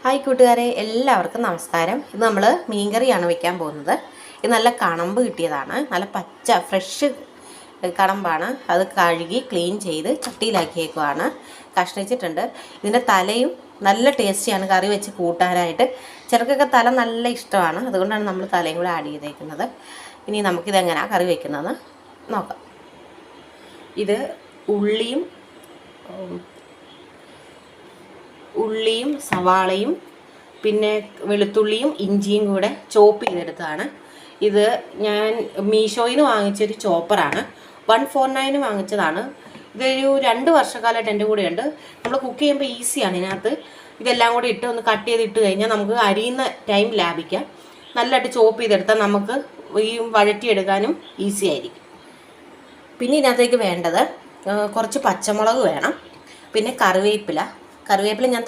Hi കൂട്ടുകാരെ, എല്ലാവർക്കും നമസ്കാരം. ഇത് നമ്മൾ മീൻകറിയാണ് വെക്കാൻ പോകുന്നത്. ഇത് നല്ല കണമ്പ് കിട്ടിയതാണ്, നല്ല പച്ച ഫ്രഷ് കണമ്പാണ്. അത് കഴുകി ക്ലീൻ ചെയ്ത് ചട്ടിയിലാക്കിയേക്കുവാണ്, കഷ്ണിച്ചിട്ടുണ്ട്. ഇതിൻ്റെ തലയും നല്ല ടേസ്റ്റിയാണ് കറി വെച്ച് കൂട്ടാനായിട്ട്. ചിലർക്കൊക്കെ തല നല്ല ഇഷ്ടമാണ്, അതുകൊണ്ടാണ് നമ്മൾ തലയും കൂടെ ആഡ് ചെയ്തേക്കുന്നത്. ഇനി നമുക്കിതെങ്ങനെയാണ് കറി വയ്ക്കുന്നതെന്ന് നോക്കാം. ഇത് ഉള്ളിയും സവാളയും പിന്നെ വെളുത്തുള്ളിയും ഇഞ്ചിയും കൂടെ ചോപ്പ് ചെയ്തെടുത്തതാണ്. ഇത് ഞാൻ മീഷോയിൽ നിന്ന് വാങ്ങിച്ചൊരു ചോപ്പറാണ്. 149 വാങ്ങിച്ചതാണ്. ഇതൊരു 2 വർഷക്കാലമായിട്ട് എൻ്റെ കൂടെ ഉണ്ട്. നമ്മൾ കുക്ക് ചെയ്യുമ്പോൾ ഈസിയാണ്. ഇതിനകത്ത് ഇതെല്ലാം കൂടി ഇട്ട് ഒന്ന് കട്ട് ചെയ്തിട്ട് കഴിഞ്ഞാൽ നമുക്ക് അരിയുന്ന ടൈം ലാഭിക്കാം. നല്ലതായിട്ട് ചോപ്പ് ചെയ്തെടുത്താൽ നമുക്ക് ഈ വഴറ്റിയെടുക്കാനും ഈസി ആയിരിക്കും. പിന്നെ ഇതിനകത്തേക്ക് വേണ്ടത് കുറച്ച് പച്ചമുളക് വേണം, പിന്നെ കറിവേപ്പില ഞാൻ